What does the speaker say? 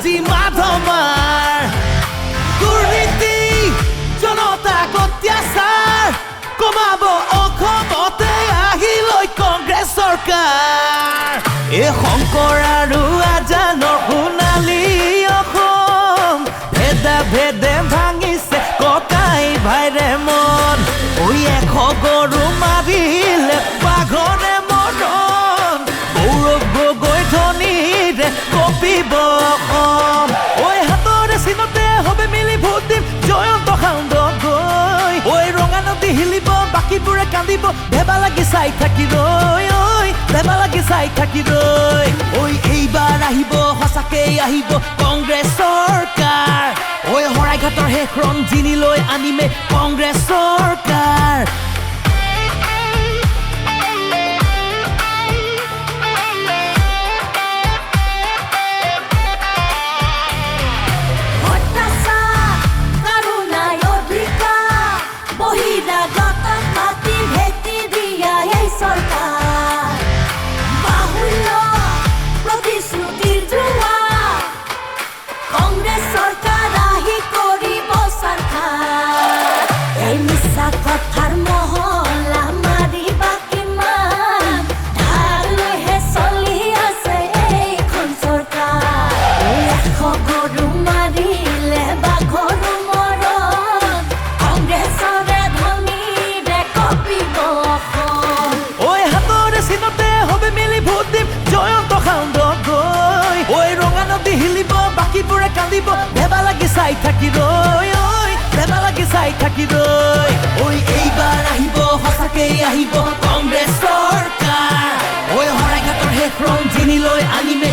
আজি মাধমাৰ দুৰ্নীতি জনতাক অত্যাচাৰ কমাব অসমতে আহিলৈ কংগ্ৰেছ চৰকাৰ এই শংকৰ আৰু আজানৰ সোণালী অসম ভেদা ভেদে ভাঙিছে ককাই ভাইৰে মন ঐ 100 গৰু মাৰিলে বাঘৰে মৰণ গৌৰৱ গগৈ ধনীৰে কপিব অসম ঐ হাতৰে চিনতে হবে মিলি ভোট দিম জয়ন্ত সাউণ্ড গৈ ঐ ৰঙা নদী হিলিব বাকীবোৰে কান্দিব ভেবা লাগি চাই থাকি ৰৈ ঐ ভেবা লাগি চাই থাকি ৰৈ ঐ এইবাৰ আহিব সঁচাকেই আহিব কংগ্ৰেছ চৰকাৰ ঐ শৰাইঘাটৰ শেষ ৰঞ্জিনীলৈ আনিমে কংগ্ৰেছ চৰকাৰ বাকীবোৰে কান্দিব ভেবা লাগি চাই থাকি ৰৈ ঐ ভেবা লাগি চাই থাকি ৰৈ ঐ এইবাৰ আহিব সঁচাকেই আহিব কংগ্ৰেছ চৰকাৰ ঐ শৰাইঘাটৰ শেষ ৰঞ্জিনীলৈ আনিমে